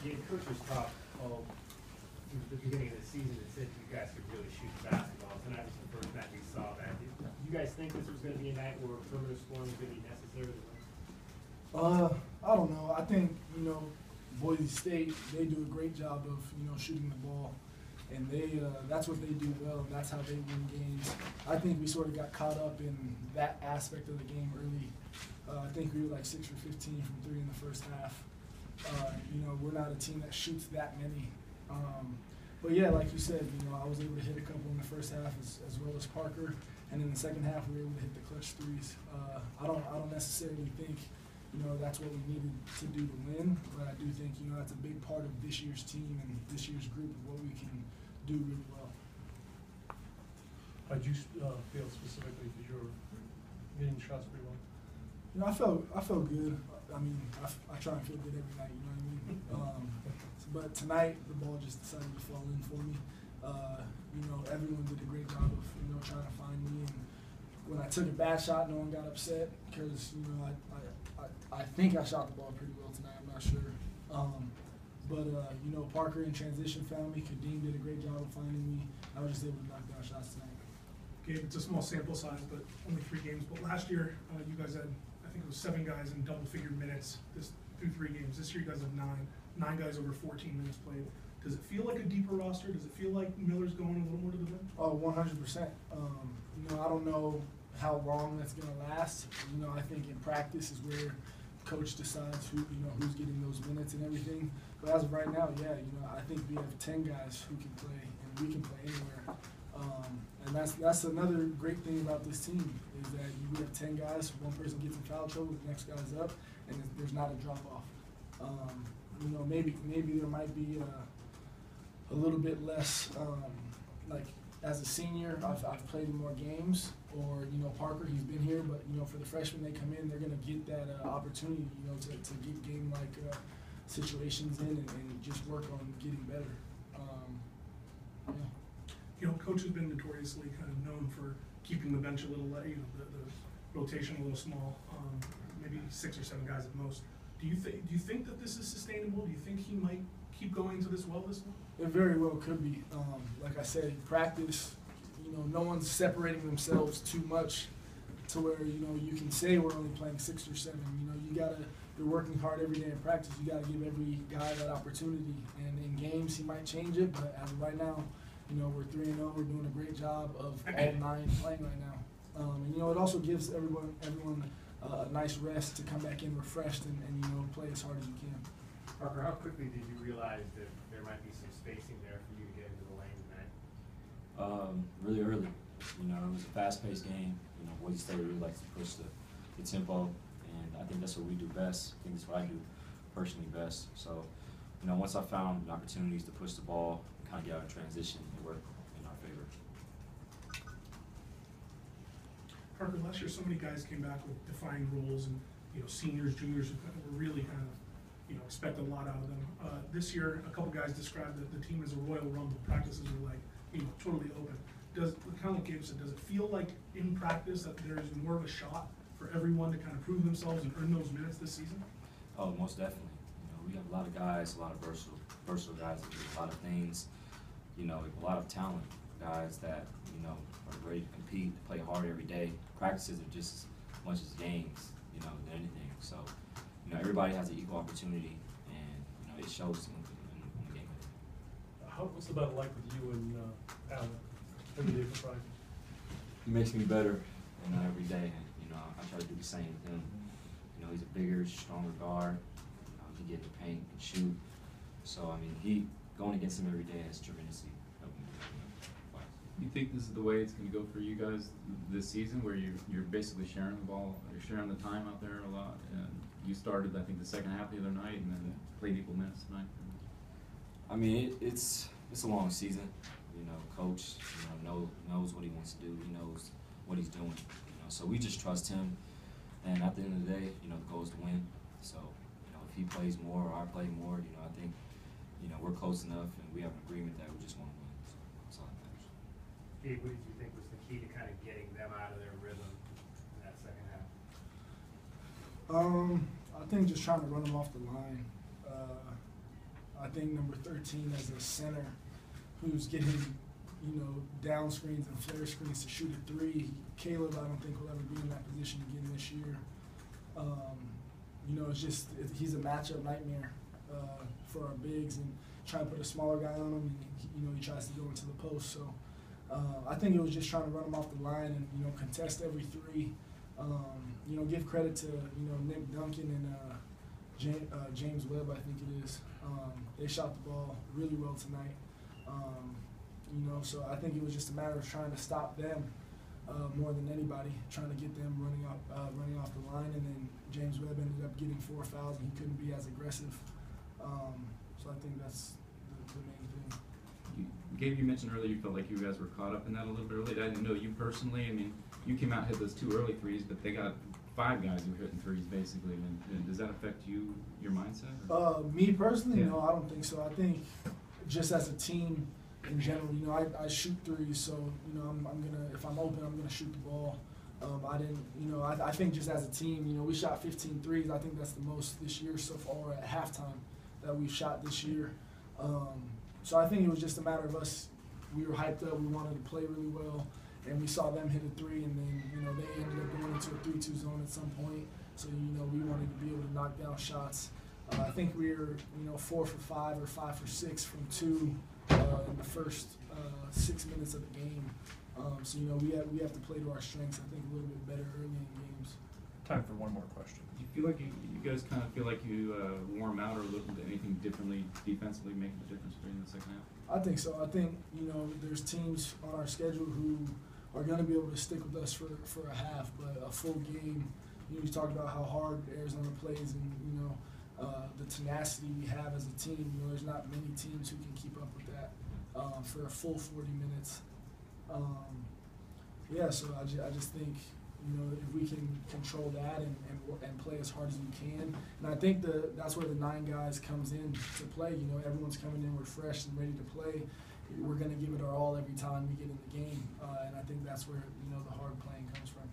The coach was talking at the beginning of the season and said you guys could really shoot the basketball. Tonight was the first night we saw that. Do you guys think this was going to be a night where perimeter scoring was going to be necessary? I don't know. I think, Boise State, they do a great job of, shooting the ball. And that's what they do well, and that's how they win games. I think we sort of got caught up in that aspect of the game early. I think we were like 6 for 15 from 3 in the first half. We're not a team that shoots that many. But yeah, like you said, I was able to hit a couple in the first half as well as Parker, and in the second half we were able to hit the clutch threes. I don't necessarily think that's what we needed to do to win, but I do think that's a big part of this year's team and this year's group of what we can do really well. How'd you feel specifically because you were hitting shots pretty well? I felt good. I mean, I try and feel good every night. You know what I mean? But tonight the ball just decided to fall in for me. Everyone did a great job of trying to find me, and when I took a bad shot, no one got upset because I think I shot the ball pretty well tonight. I'm not sure. Parker in transition found me. Kadeem did a great job of finding me. I was just able to knock down shots tonight. Gabe, it's a small sample size, but only 3 games. But last year, you guys had, I think it was 7 guys in double-figure minutes through 3 games. This year, you guys have 9 guys over 14 minutes played. Does it feel like a deeper roster? Does it feel like Miller's going a little more to the rim? Oh, 100%. I don't know how long that's going to last. I think in practice is where coach decides who's getting those minutes and everything. But as of right now, yeah, I think we have 10 guys who can play, and we can play anywhere. And that's another great thing about this team is that we have 10 guys. One person gets in foul trouble, the next guy's up, and there's not a drop off. Maybe there might be a little bit less. Like as a senior, I've played in more games. Or Parker, he's been here, but for the freshmen they come in, they're gonna get that opportunity, to get game like situations in and just work on getting better. Yeah. Coach has been notoriously kind of known for keeping the bench a little, the rotation a little small, maybe 6 or 7 guys at most. Do you think that this is sustainable? Do you think he might keep going to this well this one? It very well could be. Like I said, practice. No one's separating themselves too much to where, you can say we're only playing 6 or 7. You're working hard every day in practice. You gotta give every guy that opportunity. And in games, he might change it, but as of right now, we're 3-0. We're doing a great job of all 9 playing right now. And it also gives everyone a nice rest to come back in refreshed and play as hard as you can. Parker, how quickly did you realize that there might be some spacing there for you to get into the lane tonight? Really early. It was a fast-paced game. Boise State really likes to push the tempo, and I think that's what we do best. I think that's what I do personally best. So, once I found the opportunities to push the ball and kind of get out of transition, it worked in our favor. Parker, last year so many guys came back with defined roles, and seniors, juniors were really kind of expect a lot out of them. This year, a couple guys described the team as a Royal Rumble. Practices were like totally open. Kind of like Gabe said, does it feel like in practice that there is more of a shot for everyone to kind of prove themselves and earn those minutes this season? Oh, most definitely. We have a lot of guys, a lot of versatile guys that do a lot of things. A lot of talent guys that are ready to compete, to play hard every day. Practices are just as much as games, than anything. So, everybody has an equal opportunity, and it shows in the game. What's the battle like with you and Allen every day for practice? He makes me better, every day. And, I try to do the same with him. He's a bigger, stronger guard. He gets the paint and shoot. So going against him every day has tremendously helped me. You think this is the way it's going to go for you guys this season, where you're basically sharing the ball, you're sharing the time out there a lot? And you started, I think, the second half the other night, and then played equal minutes tonight. It's a long season. Coach knows what he wants to do. He knows what he's doing. So we just trust him. And at the end of the day, the goal is to win. So if he plays more or I play more, I think we're close enough, and we have an agreement that we just want to win. So that's all that matters. Gabe, what did you think was the key to kind of getting them out of their rhythm in that second half? I think just trying to run them off the line. I think number 13 as a center who's getting, down screens and flare screens to shoot a three. Caleb, I don't think will ever be in that position again this year. He's a matchup nightmare for our bigs, and trying to put a smaller guy on him, and he tries to go into the post. So I think it was just trying to run him off the line and contest every three. Give credit to Nick Duncan and James Webb, I think it is. They shot the ball really well tonight. So I think it was just a matter of trying to stop them more than anybody, trying to get them running off the line, and then James Webb ended up getting 4 fouls, and he couldn't be as aggressive. So I think that's the main thing. Gabe, you mentioned earlier you felt like you guys were caught up in that a little bit early. I didn't know you personally. I mean, you came out and hit those 2 early threes, but they got 5 guys who were hitting threes basically. And does that affect your mindset? Me personally, Yeah. no, I don't think so. I think just as a team in general, I shoot threes, so I'm gonna, if I'm open, I'm gonna shoot the ball. I think just as a team, we shot 15 threes. I think that's the most this year so far at halftime that we've shot this year. So I think it was just a matter of us. We were hyped up. We wanted to play really well, and we saw them hit a three, and then they ended up going into a 3-2 zone at some point. So we wanted to be able to knock down shots. I think we were 4 for 5 or 5 for 6 from 2 in the first 6 minutes of the game. So we have to play to our strengths. I think a little bit better early in games. Time for one more question. Do you feel like you guys kind of feel like you warm out or look at anything differently defensively making a difference during the second half? I think so. I think there's teams on our schedule who are going to be able to stick with us for a half, but a full game. You talk about how hard Arizona plays, and the tenacity we have as a team. There's not many teams who can keep up with that for a full 40 minutes. So I just think if we can control that and play as hard as we can, and I think that's where the 9 guys comes in to play. Everyone's coming in, we're fresh and ready to play. We're going to give it our all every time we get in the game, and I think that's where the hard playing comes from.